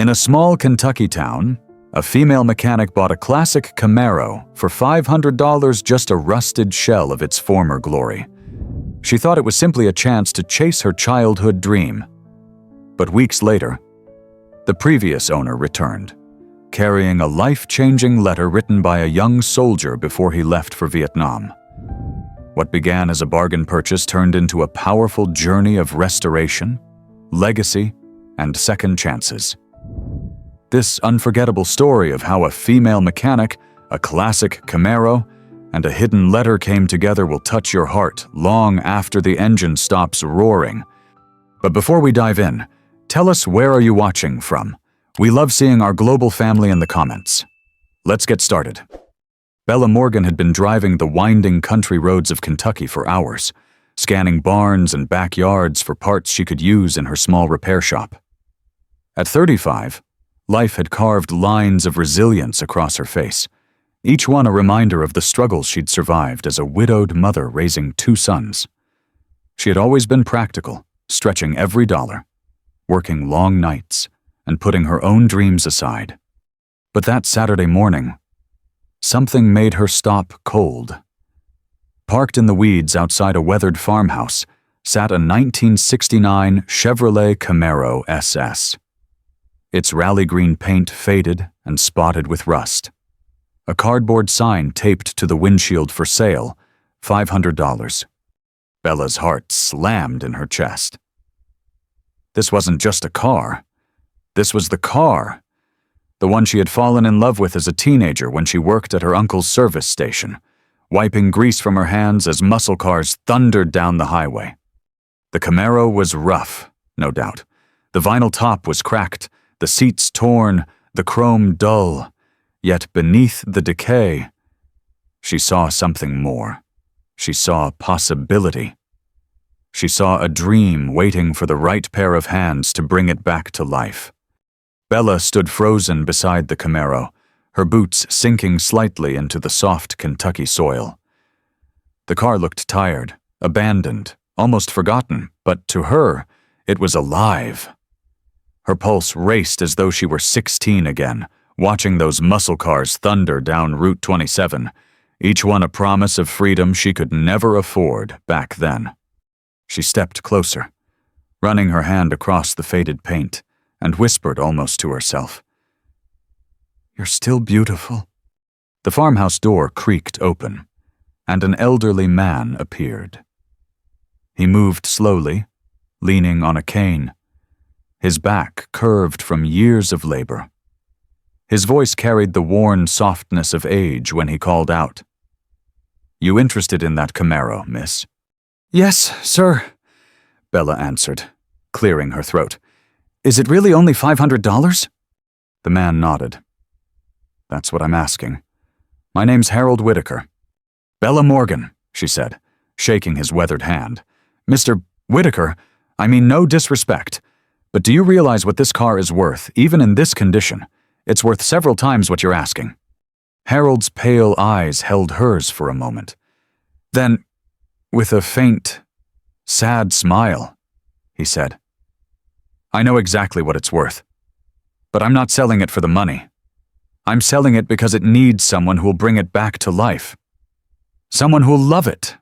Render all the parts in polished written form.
In a small Kentucky town, a female mechanic bought a classic Camaro for $500, just a rusted shell of its former glory. She thought it was simply a chance to chase her childhood dream. But weeks later, the previous owner returned, carrying a life-changing letter written by a young soldier before he left for Vietnam. What began as a bargain purchase turned into a powerful journey of restoration, legacy, and second chances. This unforgettable story of how a female mechanic, a classic Camaro, and a hidden letter came together will touch your heart long after the engine stops roaring. But before we dive in, tell us, where are you watching from? We love seeing our global family in the comments. Let's get started. Bella Morgan had been driving the winding country roads of Kentucky for hours, scanning barns and backyards for parts she could use in her small repair shop. At 35, life had carved lines of resilience across her face, each one a reminder of the struggles she'd survived as a widowed mother raising 2 sons. She had always been practical, stretching every dollar, working long nights, and putting her own dreams aside. But that Saturday morning, something made her stop cold. Parked in the weeds outside a weathered farmhouse sat a 1969 Chevrolet Camaro SS. Its rally green paint faded and spotted with rust. A cardboard sign taped to the windshield for sale, $500. Bella's heart slammed in her chest. This wasn't just a car. This was the car. The one she had fallen in love with as a teenager when she worked at her uncle's service station, wiping grease from her hands as muscle cars thundered down the highway. The Camaro was rough, no doubt. The vinyl top was cracked, the seats torn, the chrome dull. Yet beneath the decay, she saw something more. She saw possibility. She saw a dream waiting for the right pair of hands to bring it back to life. Bella stood frozen beside the Camaro, her boots sinking slightly into the soft Kentucky soil. The car looked tired, abandoned, almost forgotten, but to her, it was alive. Her pulse raced as though she were 16 again, watching those muscle cars thunder down Route 27, each one a promise of freedom she could never afford back then. She stepped closer, running her hand across the faded paint, and whispered almost to herself, "You're still beautiful." The farmhouse door creaked open, and an elderly man appeared. He moved slowly, leaning on a cane, his back curved from years of labor. His voice carried the worn softness of age when he called out, "You interested in that Camaro, miss?" "Yes, sir," Bella answered, clearing her throat. "Is it really only $500? The man nodded. "That's what I'm asking. My name's Harold Whitaker." "Bella Morgan," she said, shaking his weathered hand. "Mr. Whitaker, I mean no disrespect, but do you realize what this car is worth, even in this condition? It's worth several times what you're asking." Harold's pale eyes held hers for a moment. Then, with a faint, sad smile, he said, "I know exactly what it's worth, but I'm not selling it for the money. I'm selling it because it needs someone who'll bring it back to life. Someone who'll love it."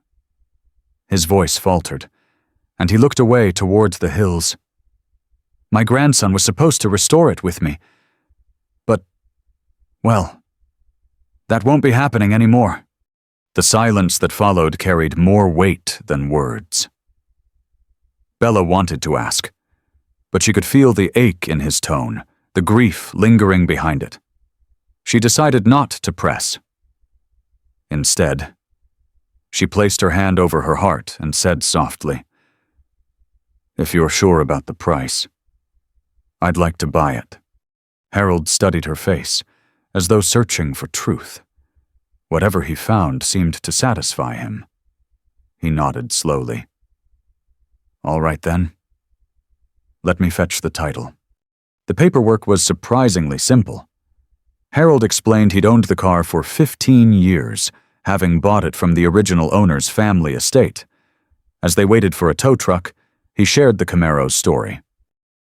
His voice faltered, and he looked away towards the hills. "My grandson was supposed to restore it with me, but, well, that won't be happening anymore." The silence that followed carried more weight than words. Bella wanted to ask, but she could feel the ache in his tone, the grief lingering behind it. She decided not to press. Instead, she placed her hand over her heart and said softly, "If you're sure about the price, I'd like to buy it." Harold studied her face, as though searching for truth. Whatever he found seemed to satisfy him. He nodded slowly. "All right then. Let me fetch the title." The paperwork was surprisingly simple. Harold explained he'd owned the car for 15 years, having bought it from the original owner's family estate. As they waited for a tow truck, he shared the Camaro's story.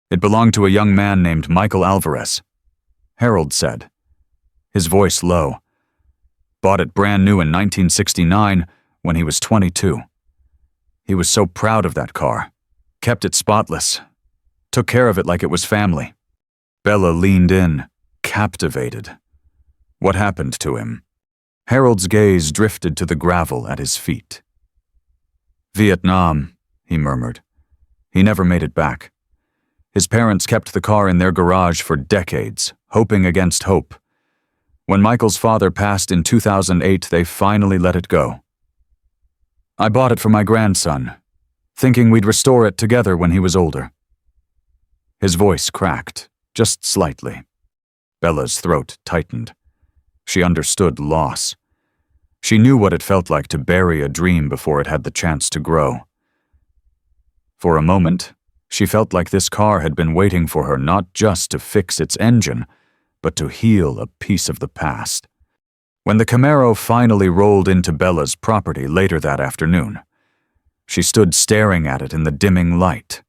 It belonged to a young man named Michael Alvarez, Harold said, his voice low. Bought it brand new in 1969 when he was 22. He was so proud of that car, kept it spotless, took care of it like it was family. Bella leaned in, captivated. What happened to him? Harold's gaze drifted to the gravel at his feet. Vietnam, he murmured. He never made it back. His parents kept the car in their garage for decades, hoping against hope. When Michael's father passed in 2008, they finally let it go. I bought it for my grandson, thinking we'd restore it together when he was older. His voice cracked, just slightly. Bella's throat tightened. She understood loss. She knew what it felt like to bury a dream before it had the chance to grow. For a moment, she felt like this car had been waiting for her not just to fix its engine, but to heal a piece of the past. When the Camaro finally rolled into Bella's property later that afternoon, she stood staring at it in the dimming light.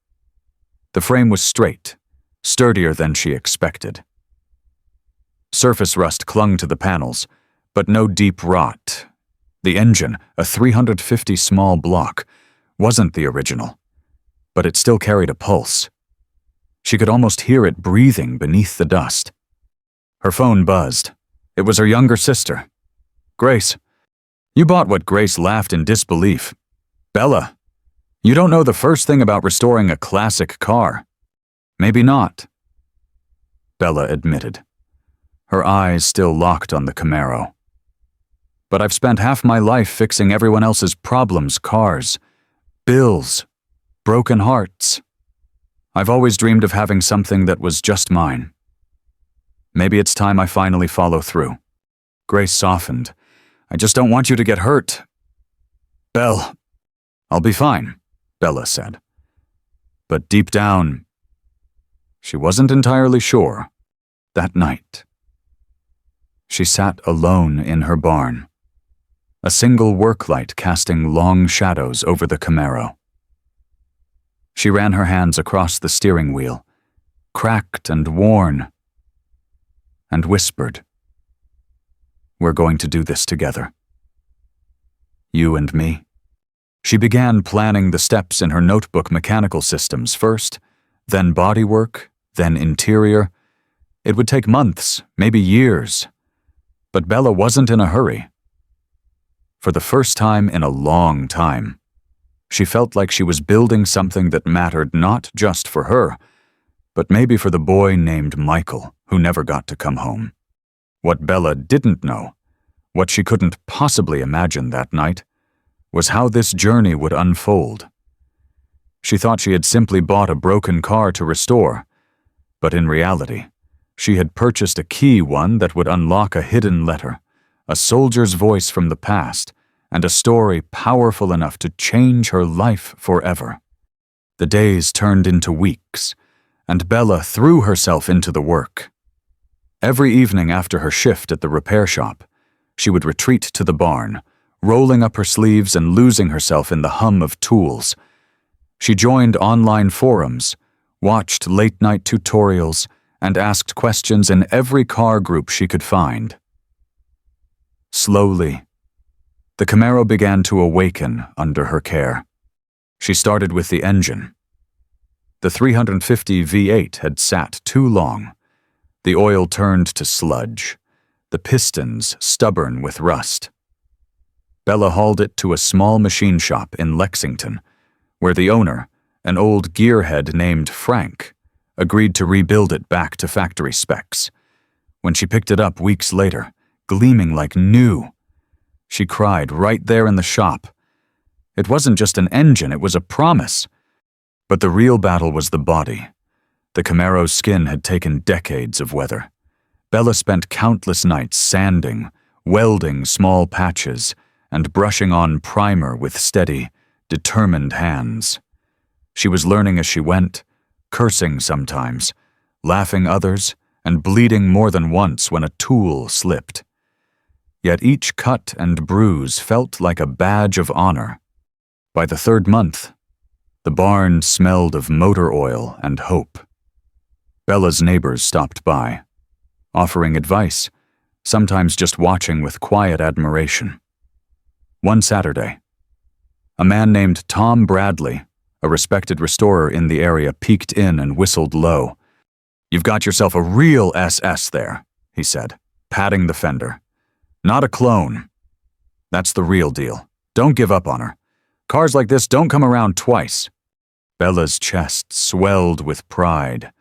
The frame was straight, sturdier than she expected. Surface rust clung to the panels, but no deep rot. The engine, a 350 small block, wasn't the original, but it still carried a pulse. She could almost hear it breathing beneath the dust. Her phone buzzed. It was her younger sister. Grace. You bought what? Grace laughed in disbelief. Bella, you don't know the first thing about restoring a classic car. Maybe not. Bella admitted, her eyes still locked on the Camaro. But I've spent half my life fixing everyone else's problems, cars, bills, broken hearts. I've always dreamed of having something that was just mine. Maybe it's time I finally follow through. Grace softened. I just don't want you to get hurt. Belle. I'll be fine, Bella said. But deep down, she wasn't entirely sure. That night, she sat alone in her barn, a single work light casting long shadows over the Camaro. She ran her hands across the steering wheel, cracked and worn, and whispered, We're going to do this together. You and me. She began planning the steps in her notebook, mechanical systems first, then bodywork, then interior. It would take months, maybe years. But Bella wasn't in a hurry. For the first time in a long time, she felt like she was building something that mattered not just for her, but maybe for the boy named Michael, who never got to come home. What Bella didn't know, what she couldn't possibly imagine that night, was how this journey would unfold. She thought she had simply bought a broken car to restore, but in reality, she had purchased a key, one that would unlock a hidden letter, a soldier's voice from the past, and a story powerful enough to change her life forever. The days turned into weeks, and Bella threw herself into the work. Every evening after her shift at the repair shop, she would retreat to the barn, rolling up her sleeves and losing herself in the hum of tools. She joined online forums, watched late-night tutorials, and asked questions in every car group she could find. Slowly, the Camaro began to awaken under her care. She started with the engine. The 350 V8 had sat too long. The oil turned to sludge, the pistons stubborn with rust. Bella hauled it to a small machine shop in Lexington, where the owner, an old gearhead named Frank, agreed to rebuild it back to factory specs. When she picked it up weeks later, gleaming like new, she cried right there in the shop. It wasn't just an engine, it was a promise. But the real battle was the body. The Camaro's skin had taken decades of weather. Bella spent countless nights sanding, welding small patches, and brushing on primer with steady, determined hands. She was learning as she went, cursing sometimes, laughing others, and bleeding more than once when a tool slipped. Yet each cut and bruise felt like a badge of honor. By the third month, the barn smelled of motor oil and hope. Bella's neighbors stopped by, offering advice, sometimes just watching with quiet admiration. One Saturday, a man named Tom Bradley, a respected restorer in the area, peeked in and whistled low. "You've got yourself a real SS there," he said, patting the fender. "Not a clone. That's the real deal. Don't give up on her. Cars like this don't come around twice." Bella's chest swelled with pride,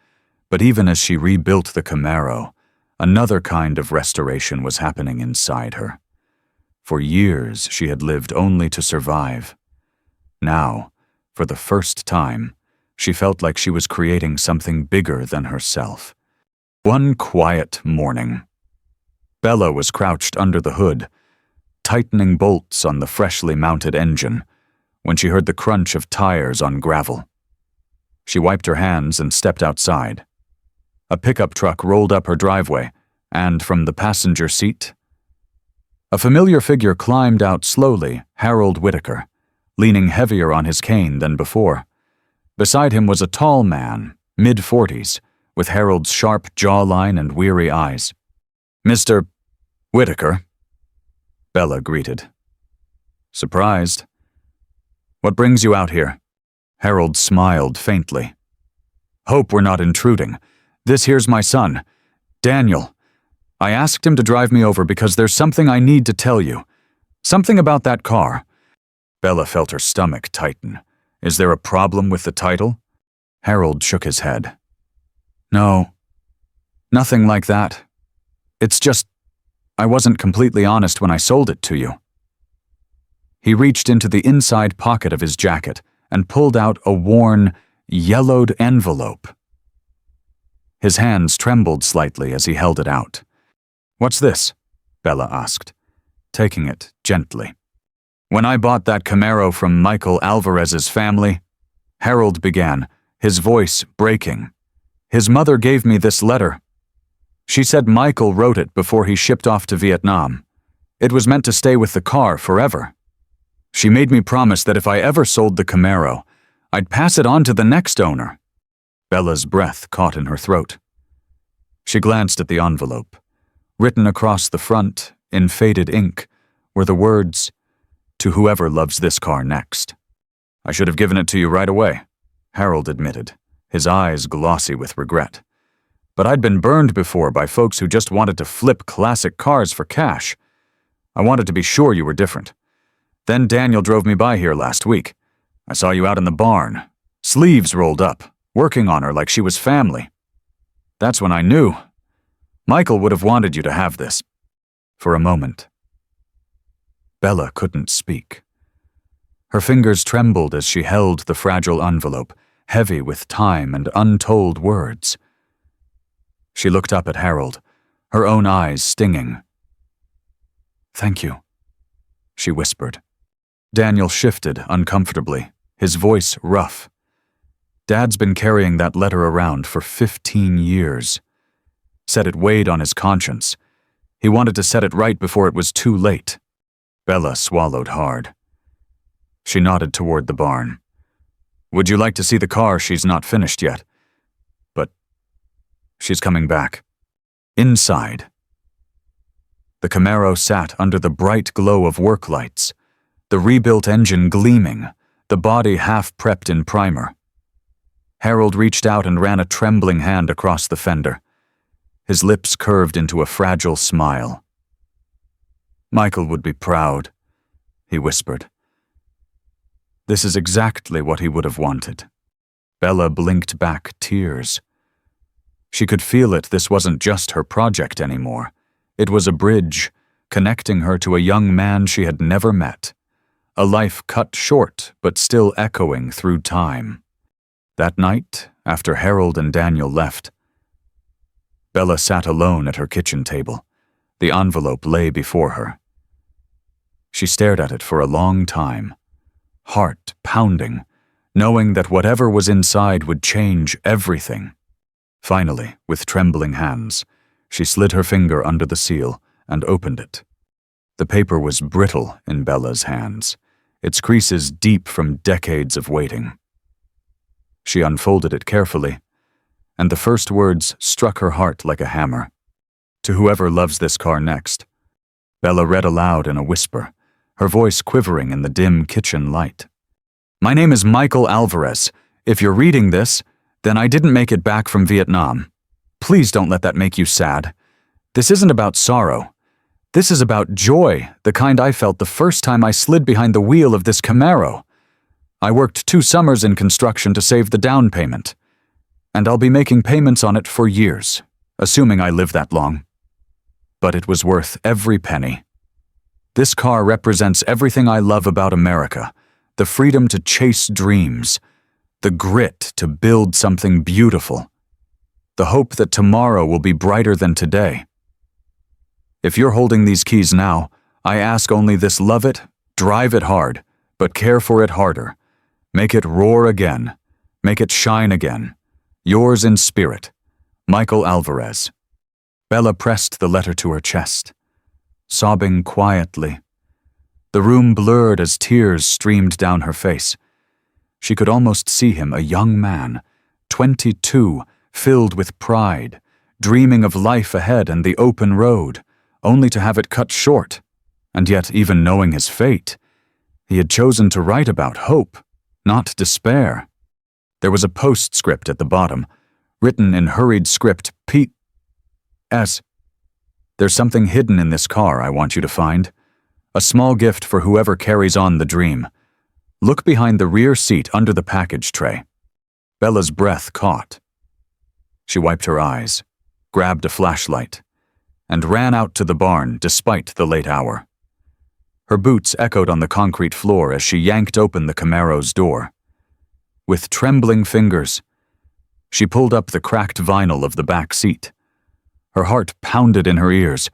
but even as she rebuilt the Camaro, another kind of restoration was happening inside her. For years, she had lived only to survive. Now, for the first time, she felt like she was creating something bigger than herself. One quiet morning, Bella was crouched under the hood, tightening bolts on the freshly mounted engine, when she heard the crunch of tires on gravel. She wiped her hands and stepped outside. A pickup truck rolled up her driveway, and from the passenger seat, a familiar figure climbed out slowly, Harold Whitaker, leaning heavier on his cane than before. Beside him was a tall man, mid-40s, with Harold's sharp jawline and weary eyes. "Mr. Whitaker," Bella greeted. "Surprised? What brings you out here?" Harold smiled faintly. "Hope we're not intruding. This here's my son, Daniel. I asked him to drive me over because there's something I need to tell you. Something about that car." Bella felt her stomach tighten. "Is there a problem with the title?" Harold shook his head. "No, nothing like that. It's just, I wasn't completely honest when I sold it to you." He reached into the inside pocket of his jacket and pulled out a worn, yellowed envelope. His hands trembled slightly as he held it out. "What's this?" Bella asked, taking it gently. "When I bought that Camaro from Michael Alvarez's family," Harold began, his voice breaking, "his mother gave me this letter. She said Michael wrote it before he shipped off to Vietnam. It was meant to stay with the car forever. She made me promise that if I ever sold the Camaro, I'd pass it on to the next owner." Bella's breath caught in her throat. She glanced at the envelope. Written across the front, in faded ink, were the words, "To whoever loves this car next." "I should have given it to you right away," Harold admitted, his eyes glossy with regret. "But I'd been burned before by folks who just wanted to flip classic cars for cash. I wanted to be sure you were different. Then Daniel drove me by here last week. I saw you out in the barn, sleeves rolled up, working on her like she was family. That's when I knew. Michael would have wanted you to have this." For a moment, Bella couldn't speak. Her fingers trembled as she held the fragile envelope, heavy with time and untold words. She looked up at Harold, her own eyes stinging. "Thank you," she whispered. Daniel shifted uncomfortably, his voice rough. Dad's been carrying that letter around for 15 years. Said it weighed on his conscience. He wanted to set it right before it was too late. Bella swallowed hard. She nodded toward the barn. "Would you like to see the car? She's not finished yet. But she's coming back." Inside, the Camaro sat under the bright glow of work lights, the rebuilt engine gleaming, the body half prepped in primer. Harold reached out and ran a trembling hand across the fender. His lips curved into a fragile smile. "Michael would be proud," he whispered. "This is exactly what he would have wanted." Bella blinked back tears. She could feel it. This wasn't just her project anymore. It was a bridge, connecting her to a young man she had never met. A life cut short, but still echoing through time. That night, after Harold and Daniel left, Bella sat alone at her kitchen table. The envelope lay before her. She stared at it for a long time, heart pounding, knowing that whatever was inside would change everything. Finally, with trembling hands, she slid her finger under the seal and opened it. The paper was brittle in Bella's hands, its creases deep from decades of waiting. She unfolded it carefully, and the first words struck her heart like a hammer. To whoever loves this car next. Bella read aloud in a whisper, her voice quivering in the dim kitchen light. My name is Michael Alvarez. If you're reading this, then I didn't make it back from Vietnam. Please don't let that make you sad. This isn't about sorrow. This is about joy, the kind I felt the first time I slid behind the wheel of this Camaro. I worked 2 summers in construction to save the down payment, and I'll be making payments on it for years, assuming I live that long. But it was worth every penny. This car represents everything I love about America, the freedom to chase dreams, the grit to build something beautiful, the hope that tomorrow will be brighter than today. If you're holding these keys now, I ask only this: love it, drive it hard, but care for it harder. Make it roar again. Make it shine again. Yours in spirit, Michael Alvarez. Bella pressed the letter to her chest, sobbing quietly. The room blurred as tears streamed down her face. She could almost see him, a young man, 22, filled with pride, dreaming of life ahead and the open road, only to have it cut short. And yet, even knowing his fate, he had chosen to write about hope, not despair. There was a postscript at the bottom, written in hurried script, P.S. There's something hidden in this car I want you to find. A small gift for whoever carries on the dream. Look behind the rear seat under the package tray. Bella's breath caught. She wiped her eyes, grabbed a flashlight, and ran out to the barn despite the late hour. Her boots echoed on the concrete floor as she yanked open the Camaro's door. With trembling fingers, she pulled up the cracked vinyl of the back seat. Her heart pounded in her ears.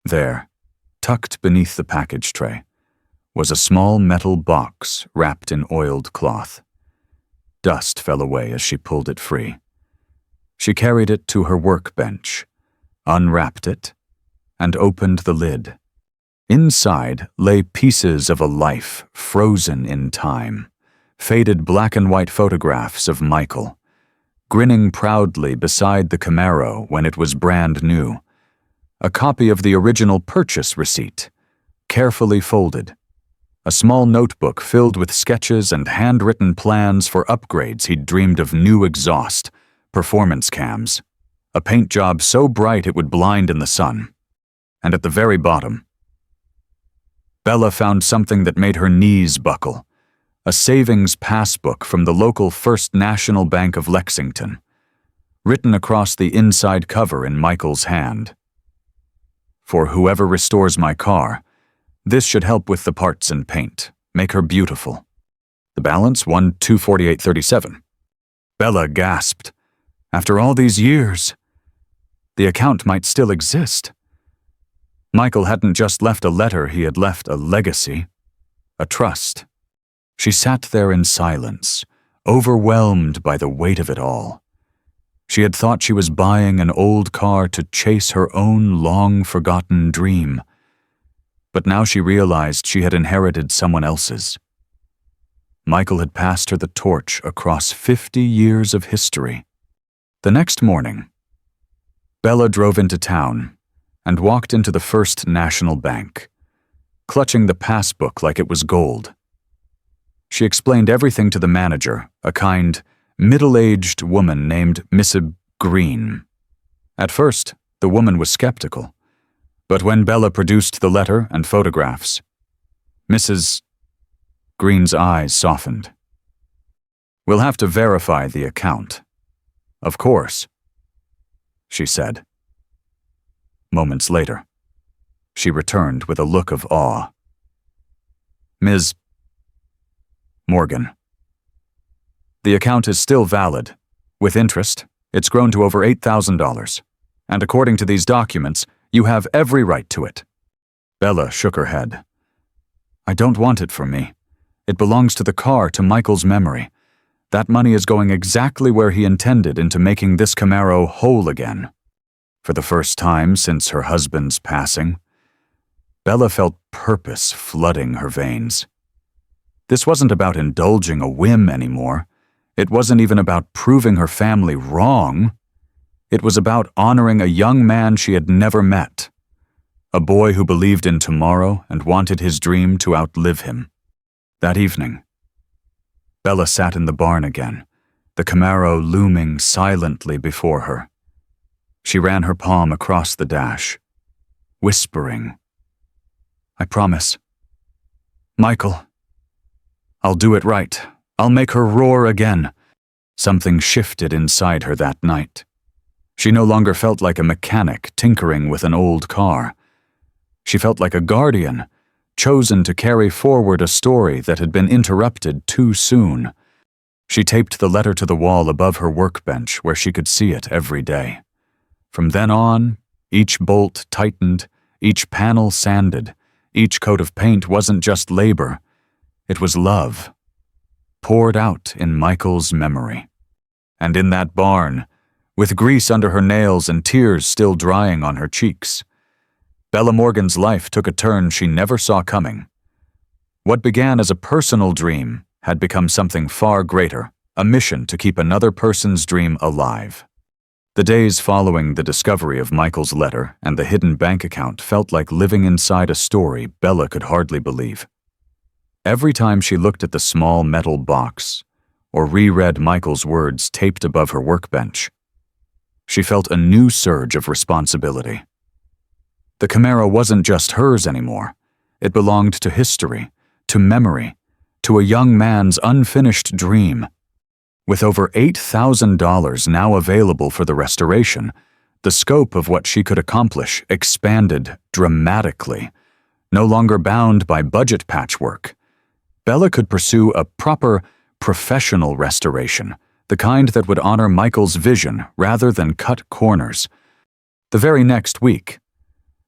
There, tucked beneath the package tray, was a small metal box wrapped in oiled cloth. Dust fell away as she pulled it free. She carried it to her workbench, unwrapped it, and opened the lid. Inside lay pieces of a life frozen in time, faded black and white photographs of Michael, grinning proudly beside the Camaro when it was brand new, a copy of the original purchase receipt, carefully folded, a small notebook filled with sketches and handwritten plans for upgrades he'd dreamed of: new exhaust, performance cams, a paint job so bright it would blind in the sun. And at the very bottom, Bella found something that made her knees buckle: a savings passbook from the local First National Bank of Lexington, written across the inside cover in Michael's hand. For whoever restores my car, this should help with the parts and paint, make her beautiful. The balance, $1,248.37. Bella gasped. After all these years, the account might still exist. Michael hadn't just left a letter, he had left a legacy, a trust. She sat there in silence, overwhelmed by the weight of it all. She had thought she was buying an old car to chase her own long-forgotten dream, but now she realized she had inherited someone else's. Michael had passed her the torch across 50 years of history. The next morning, Bella drove into town and walked into the First National Bank, clutching the passbook like it was gold. She explained everything to the manager, a kind, middle-aged woman named Mrs. Green. At first, the woman was skeptical, but when Bella produced the letter and photographs, Mrs. Green's eyes softened. "We'll have to verify the account." "Of course," she said. Moments later, she returned with a look of awe. "Ms. Morgan, the account is still valid. With interest, it's grown to over $8,000, and according to these documents, you have every right to it." Bella shook her head. "I don't want it for me. It belongs to the car, to Michael's memory. That money is going exactly where he intended, into making this Camaro whole again." For the first time since her husband's passing, Bella felt purpose flooding her veins. This wasn't about indulging a whim anymore. It wasn't even about proving her family wrong. It was about honoring a young man she had never met, a boy who believed in tomorrow and wanted his dream to outlive him. That evening, Bella sat in the barn again, the Camaro looming silently before her. She ran her palm across the dash, whispering, "I promise. Michael, I'll do it right. I'll make her roar again." Something shifted inside her that night. She no longer felt like a mechanic tinkering with an old car. She felt like a guardian, chosen to carry forward a story that had been interrupted too soon. She taped the letter to the wall above her workbench where she could see it every day. From then on, each bolt tightened, each panel sanded, each coat of paint wasn't just labor, it was love, poured out in Michael's memory. And in that barn, with grease under her nails and tears still drying on her cheeks, Bella Morgan's life took a turn she never saw coming. What began as a personal dream had become something far greater, a mission to keep another person's dream alive. The days following the discovery of Michael's letter and the hidden bank account felt like living inside a story Bella could hardly believe. Every time she looked at the small metal box or reread Michael's words taped above her workbench, she felt a new surge of responsibility. The Camaro wasn't just hers anymore. It belonged to history, to memory, to a young man's unfinished dream. With over $8,000 now available for the restoration, the scope of what she could accomplish expanded dramatically. No longer bound by budget patchwork, Bella could pursue a proper, professional restoration, the kind that would honor Michael's vision rather than cut corners. The very next week,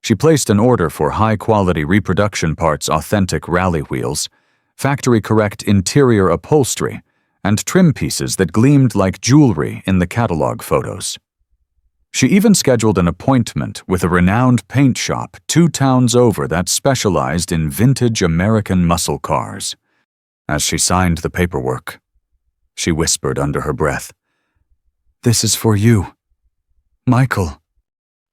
she placed an order for high-quality reproduction parts, authentic rally wheels, factory-correct interior upholstery, and trim pieces that gleamed like jewelry in the catalog photos. She even scheduled an appointment with a renowned paint shop 2 towns over that specialized in vintage American muscle cars. As she signed the paperwork, she whispered under her breath, "This is for you, Michael."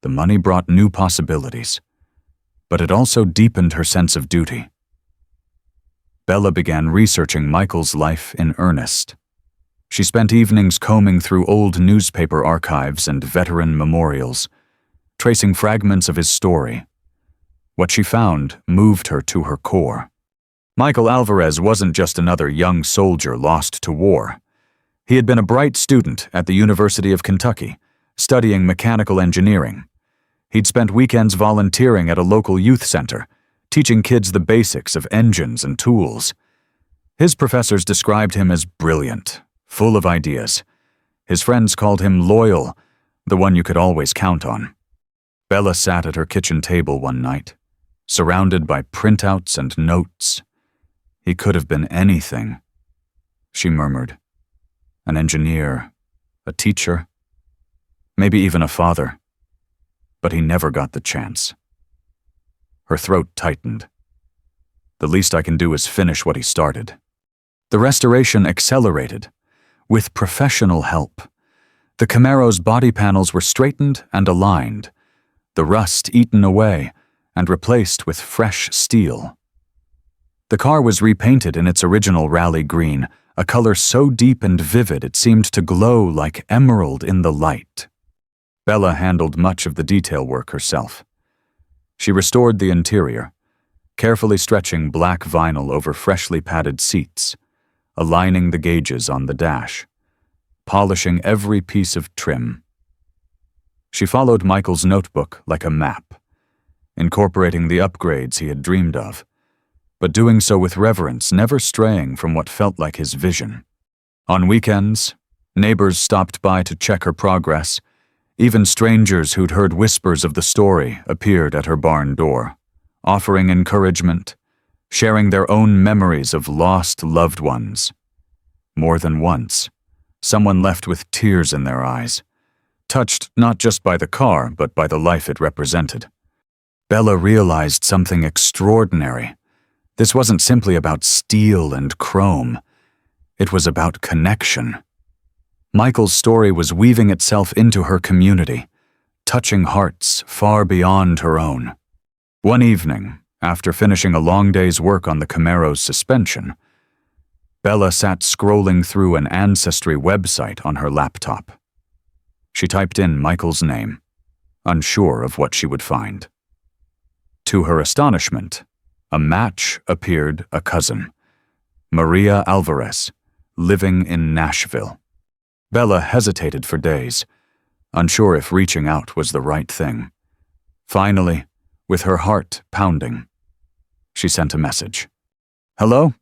The money brought new possibilities, but it also deepened her sense of duty. Bella began researching Michael's life in earnest. She spent evenings combing through old newspaper archives and veteran memorials, tracing fragments of his story. What she found moved her to her core. Michael Alvarez wasn't just another young soldier lost to war. He had been a bright student at the University of Kentucky, studying mechanical engineering. He'd spent weekends volunteering at a local youth center, teaching kids the basics of engines and tools. His professors described him as brilliant, full of ideas. His friends called him loyal, the one you could always count on. Bella sat at her kitchen table one night, surrounded by printouts and notes. "He could have been anything," she murmured. "An engineer, a teacher, maybe even a father. But he never got the chance." Her throat tightened. "The least I can do is finish what he started." The restoration accelerated. With professional help, the Camaro's body panels were straightened and aligned, the rust eaten away and replaced with fresh steel. The car was repainted in its original rally green, a color so deep and vivid it seemed to glow like emerald in the light. Bella handled much of the detail work herself. She restored the interior, carefully stretching black vinyl over freshly padded seats, aligning the gauges on the dash, polishing every piece of trim. She followed Michael's notebook like a map, incorporating the upgrades he had dreamed of, but doing so with reverence, never straying from what felt like his vision. On weekends, neighbors stopped by to check her progress. Even strangers who'd heard whispers of the story appeared at her barn door, offering encouragement, sharing their own memories of lost loved ones. More than once, someone left with tears in their eyes, touched not just by the car, but by the life it represented. Bella realized something extraordinary. This wasn't simply about steel and chrome. It was about connection. Michael's story was weaving itself into her community, touching hearts far beyond her own. One evening, after finishing a long day's work on the Camaro's suspension, Bella sat scrolling through an ancestry website on her laptop. She typed in Michael's name, unsure of what she would find. To her astonishment, a match appeared: a cousin, Maria Alvarez, living in Nashville. Bella hesitated for days, unsure if reaching out was the right thing. Finally, with her heart pounding, she sent a message. "Hello?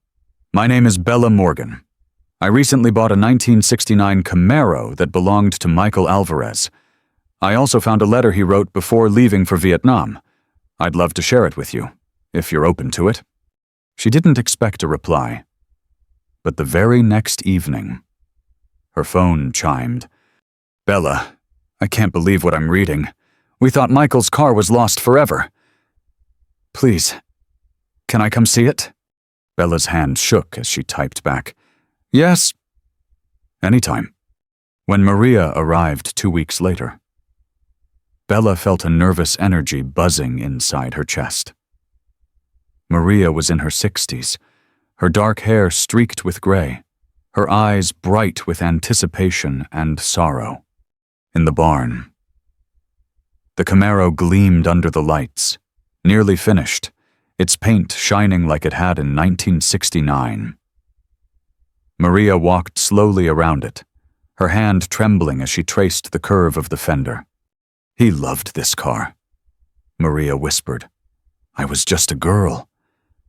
My name is Bella Morgan. I recently bought a 1969 Camaro that belonged to Michael Alvarez. I also found a letter he wrote before leaving for Vietnam. I'd love to share it with you, if you're open to it." She didn't expect a reply. But the very next evening, her phone chimed. "Bella, I can't believe what I'm reading. We thought Michael's car was lost forever. Please, can I come see it?" Bella's hand shook as she typed back, "Yes, anytime." When Maria arrived 2 weeks later, Bella felt a nervous energy buzzing inside her chest. Maria was in her 60s, her dark hair streaked with gray, her eyes bright with anticipation and sorrow. In the barn, the Camaro gleamed under the lights, nearly finished, its paint shining like it had in 1969. Maria walked slowly around it, her hand trembling as she traced the curve of the fender. "He loved this car," Maria whispered. "I was just a girl,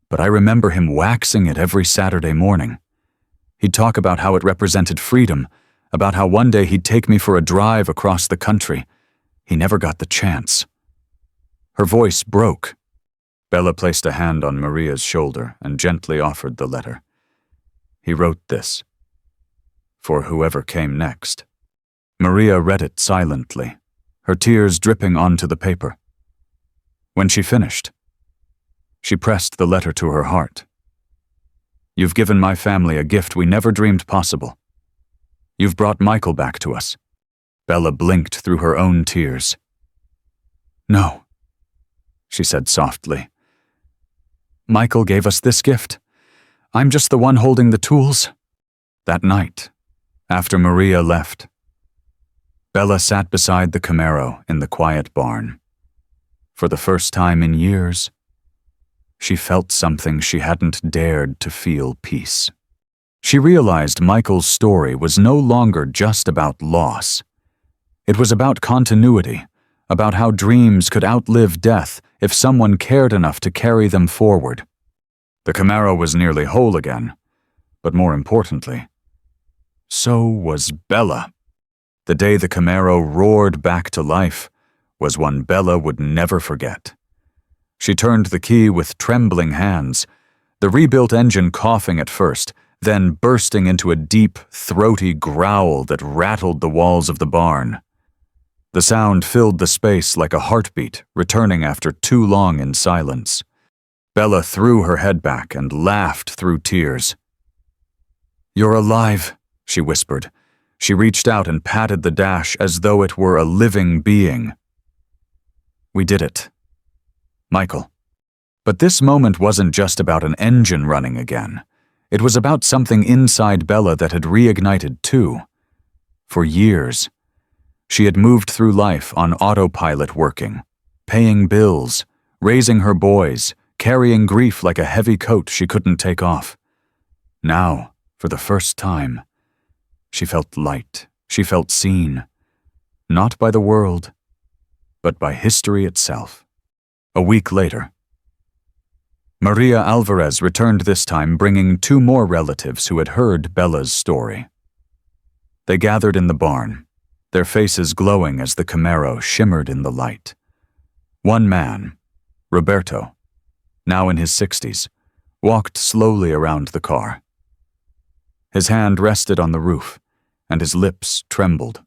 but I remember him waxing it every Saturday morning. He'd talk about how it represented freedom, about how one day he'd take me for a drive across the country. He never got the chance." Her voice broke. Bella placed a hand on Maria's shoulder and gently offered the letter. "He wrote this for whoever came next." Maria read it silently, her tears dripping onto the paper. When she finished, she pressed the letter to her heart. "You've given my family a gift we never dreamed possible. You've brought Michael back to us." Bella blinked through her own tears. "No," she said softly. "Michael gave us this gift. I'm just the one holding the tools." That night, after Maria left, Bella sat beside the Camaro in the quiet barn. For the first time in years, she felt something she hadn't dared to feel: peace. She realized Michael's story was no longer just about loss. It was about continuity, about how dreams could outlive death if someone cared enough to carry them forward. The Camaro was nearly whole again, but more importantly, so was Bella. The day the Camaro roared back to life was one Bella would never forget. She turned the key with trembling hands, the rebuilt engine coughing at first, then bursting into a deep, throaty growl that rattled the walls of the barn. The sound filled the space like a heartbeat returning after too long in silence. Bella threw her head back and laughed through tears. "You're alive," she whispered. She reached out and patted the dash as though it were a living being. "We did it. Michael." But this moment wasn't just about an engine running again. It was about something inside Bella that had reignited too. For years, she had moved through life on autopilot, working, paying bills, raising her boys, carrying grief like a heavy coat she couldn't take off. Now, for the first time, she felt light, she felt seen, not by the world, but by history itself. A week later, Maria Alvarez returned, this time bringing 2 more relatives who had heard Bella's story. They gathered in the barn, their faces glowing as the Camaro shimmered in the light. One man, Roberto, now in his 60s, walked slowly around the car. His hand rested on the roof, and his lips trembled.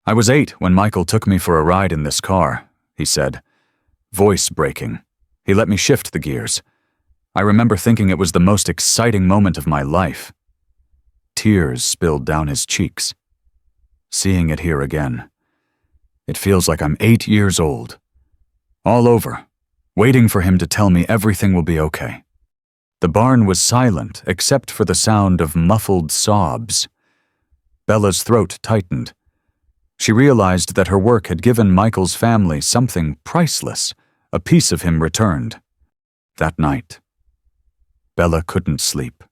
"I was 8 when Michael took me for a ride in this car," he said, voice breaking. He let me shift the gears. I remember thinking it was the most exciting moment of my life. Tears spilled down his cheeks. seeing it here again. It feels like I'm 8 years old. All over, waiting for him to tell me everything will be okay. The barn was silent except for the sound of muffled sobs. Bella's throat tightened. She realized that her work had given Michael's family something priceless, a piece of him returned. That night, Bella couldn't sleep.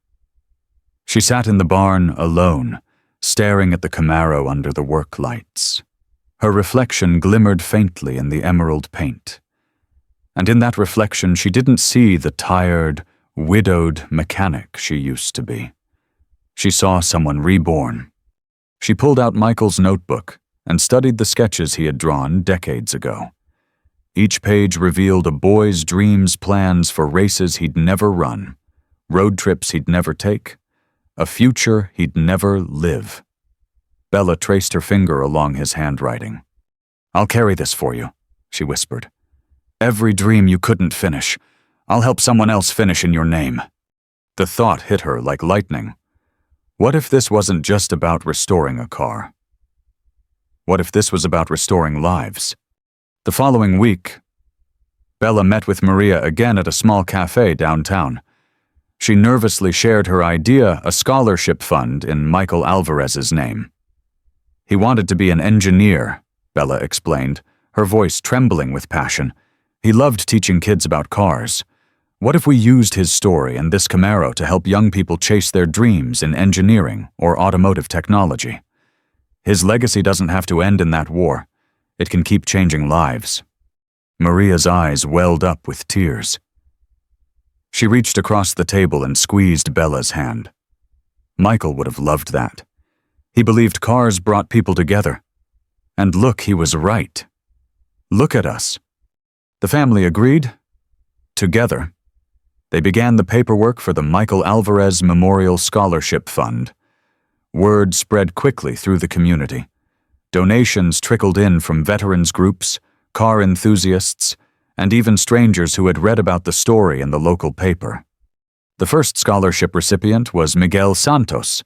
She sat in the barn alone, staring at the Camaro under the work lights. Her reflection glimmered faintly in the emerald paint. And in that reflection, she didn't see the tired, widowed mechanic she used to be. She saw someone reborn. She pulled out Michael's notebook and studied the sketches he had drawn decades ago. Each page revealed a boy's dreams, plans for races he'd never run, road trips he'd never take, a future he'd never live. Bella traced her finger along his handwriting. "I'll carry this for you," she whispered. "Every dream you couldn't finish, I'll help someone else finish in your name." The thought hit her like lightning. What if this wasn't just about restoring a car? What if this was about restoring lives? The following week, Bella met with Maria again at a small cafe downtown. She nervously shared her idea, a scholarship fund in Michael Alvarez's name. He wanted to be an engineer, Bella explained, her voice trembling with passion. He loved teaching kids about cars. What if we used his story and this Camaro to help young people chase their dreams in engineering or automotive technology? His legacy doesn't have to end in that war. It can keep changing lives. Maria's eyes welled up with tears. She reached across the table and squeezed Bella's hand. Michael would have loved that. He believed cars brought people together. And look, he was right. Look at us. The family agreed. Together, they began the paperwork for the Michael Alvarez Memorial Scholarship Fund. Word spread quickly through the community. Donations trickled in from veterans groups, car enthusiasts, and even strangers who had read about the story in the local paper. The first scholarship recipient was Miguel Santos,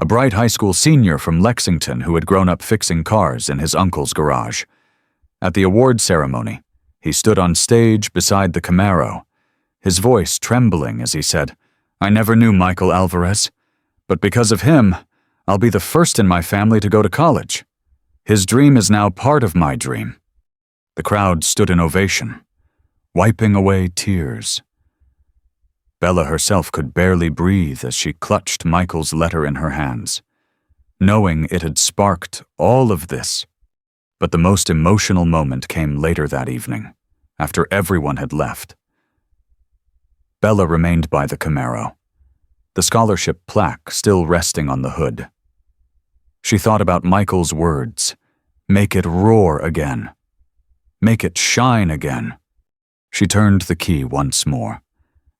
a bright high school senior from Lexington who had grown up fixing cars in his uncle's garage. At the award ceremony, he stood on stage beside the Camaro, his voice trembling as he said, "I never knew Michael Alvarez, but because of him, I'll be the first in my family to go to college. His dream is now part of my dream." The crowd stood in ovation, wiping away tears. Bella herself could barely breathe as she clutched Michael's letter in her hands, knowing it had sparked all of this. But the most emotional moment came later that evening, after everyone had left. Bella remained by the Camaro, the scholarship plaque still resting on the hood. She thought about Michael's words, "Make it roar again. Make it shine again." She turned the key once more,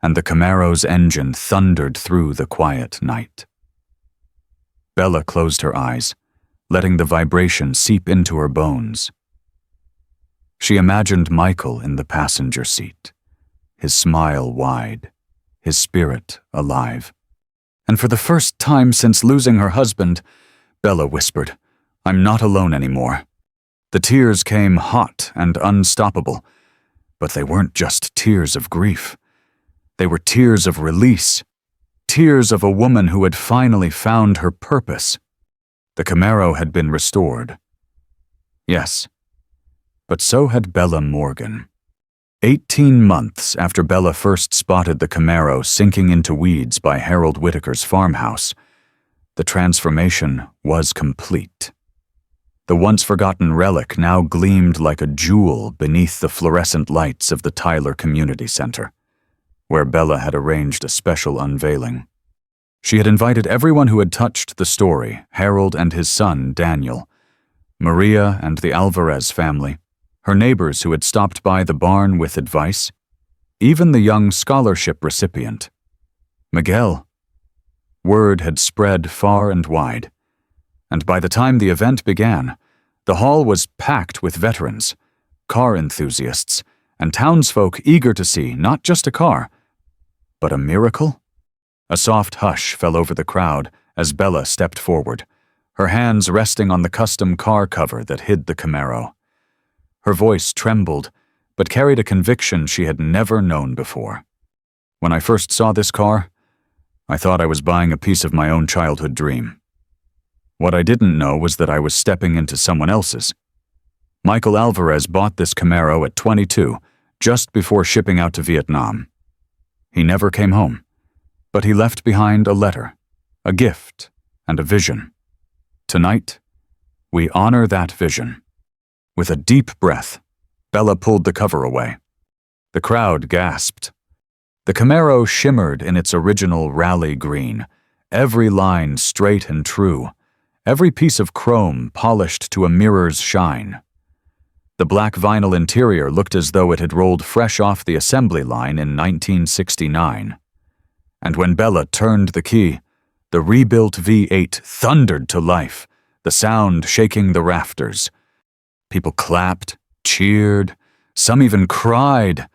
and the Camaro's engine thundered through the quiet night. Bella closed her eyes, letting the vibration seep into her bones. She imagined Michael in the passenger seat, his smile wide, his spirit alive. And for the first time since losing her husband, Bella whispered, "I'm not alone anymore." The tears came hot and unstoppable, but they weren't just tears of grief. They were tears of release, tears of a woman who had finally found her purpose. The Camaro had been restored. Yes, but so had Bella Morgan. 18 months after Bella first spotted the Camaro sinking into weeds by Harold Whitaker's farmhouse, the transformation was complete. The once-forgotten relic now gleamed like a jewel beneath the fluorescent lights of the Tyler Community Center, where Bella had arranged a special unveiling. She had invited everyone who had touched the story, Harold and his son, Daniel, Maria and the Alvarez family, her neighbors who had stopped by the barn with advice, even the young scholarship recipient, Miguel. Word had spread far and wide, and by the time the event began, the hall was packed with veterans, car enthusiasts, and townsfolk eager to see not just a car, but a miracle. A soft hush fell over the crowd as Bella stepped forward, her hands resting on the custom car cover that hid the Camaro. Her voice trembled, but carried a conviction she had never known before. When I first saw this car, I thought I was buying a piece of my own childhood dream. What I didn't know was that I was stepping into someone else's. Michael Alvarez bought this Camaro at 22, just before shipping out to Vietnam. He never came home, but he left behind a letter, a gift, and a vision. Tonight, we honor that vision. With a deep breath, Bella pulled the cover away. The crowd gasped. The Camaro shimmered in its original rally green, every line straight and true, every piece of chrome polished to a mirror's shine. The black vinyl interior looked as though it had rolled fresh off the assembly line in 1969. And when Bella turned the key, the rebuilt V8 thundered to life, the sound shaking the rafters. People clapped, cheered, some even cried.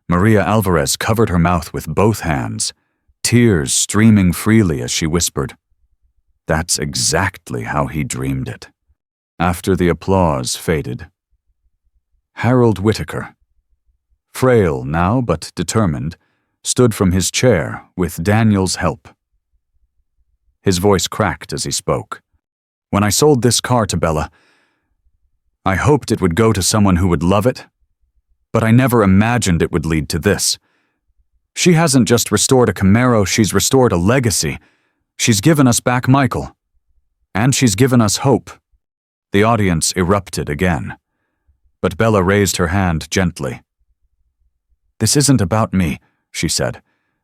Maria Alvarez covered her mouth with both hands, tears streaming freely as she whispered, "That's exactly how he dreamed it." After the applause faded, Harold Whitaker, frail now but determined, stood from his chair with Daniel's help. His voice cracked as he spoke. "When I sold this car to Bella, I hoped it would go to someone who would love it, but I never imagined it would lead to this. She hasn't just restored a Camaro, she's restored a legacy. She's given us back Michael. And she's given us hope." The audience erupted again, but Bella raised her hand gently. "This isn't about me," she said.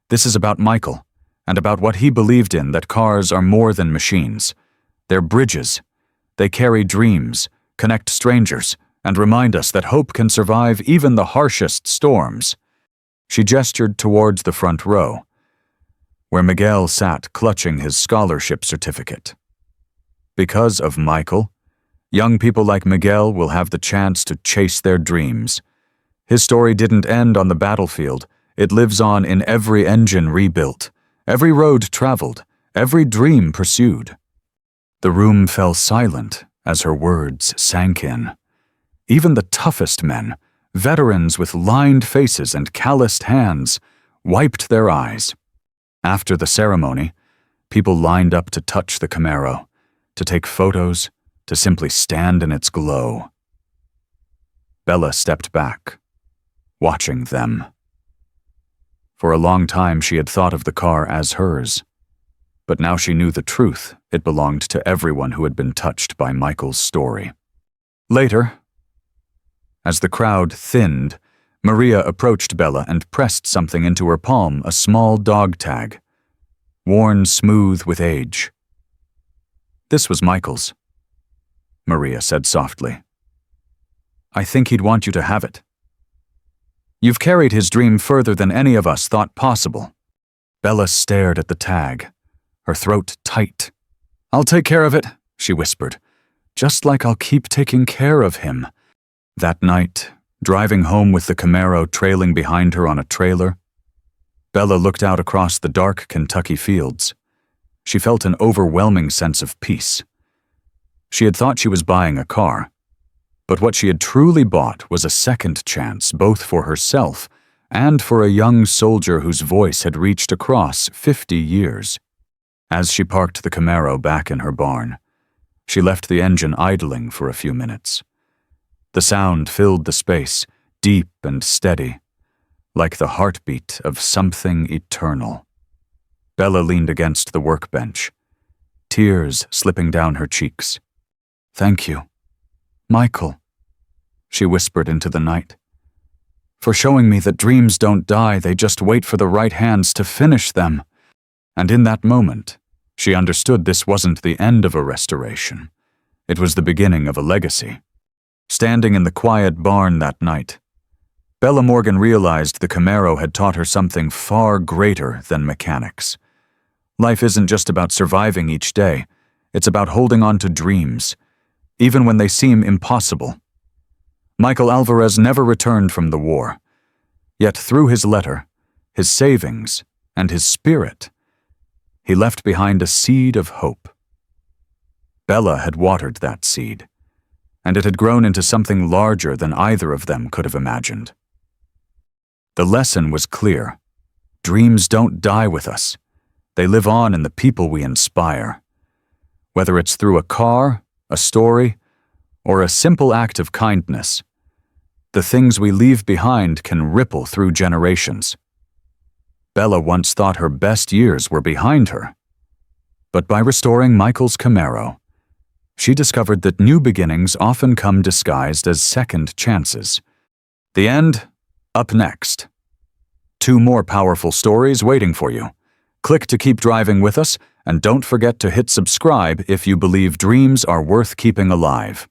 "This is about Michael, and about what he believed in, that cars are more than machines. They're bridges. They carry dreams, connect strangers, and remind us that hope can survive even the harshest storms." She gestured towards the front row, where Miguel sat clutching his scholarship certificate. Because of Michael, young people like Miguel will have the chance to chase their dreams. His story didn't end on the battlefield. It lives on in every engine rebuilt, every road traveled, every dream pursued. The room fell silent as her words sank in. Even the toughest men, veterans with lined faces and calloused hands, wiped their eyes. After the ceremony, people lined up to touch the Camaro, to take photos, to simply stand in its glow. Bella stepped back, watching them. For a long time she had thought of the car as hers, but now she knew the truth. It belonged to everyone who had been touched by Michael's story. Later, as the crowd thinned, Maria approached Bella and pressed something into her palm, a small dog tag, worn smooth with age. "This was Michael's," Maria said softly. "I think he'd want you to have it. You've carried his dream further than any of us thought possible." Bella stared at the tag, her throat tight. "I'll take care of it," she whispered, "just like I'll keep taking care of him." That night, driving home with the Camaro trailing behind her on a trailer, Bella looked out across the dark Kentucky fields. She felt an overwhelming sense of peace. She had thought she was buying a car, but what she had truly bought was a second chance, both for herself and for a young soldier whose voice had reached across 50 years. As she parked the Camaro back in her barn, she left the engine idling for a few minutes. The sound filled the space, deep and steady, like the heartbeat of something eternal. Bella leaned against the workbench, tears slipping down her cheeks. "Thank you, Michael," she whispered into the night, "for showing me that dreams don't die, they just wait for the right hands to finish them." And in that moment, she understood this wasn't the end of a restoration. It was the beginning of a legacy. Standing in the quiet barn that night, Bella Morgan realized the Camaro had taught her something far greater than mechanics. Life isn't just about surviving each day. It's about holding on to dreams, even when they seem impossible. Michael Alvarez never returned from the war, yet through his letter, his savings, and his spirit, he left behind a seed of hope. Bella had watered that seed, and it had grown into something larger than either of them could have imagined. The lesson was clear. Dreams don't die with us. They live on in the people we inspire. Whether it's through a car, a story, or a simple act of kindness, the things we leave behind can ripple through generations. Bella once thought her best years were behind her. But by restoring Michael's Camaro, she discovered that new beginnings often come disguised as second chances. The end, up next. 2 more powerful stories waiting for you. Click to keep driving with us, and don't forget to hit subscribe if you believe dreams are worth keeping alive.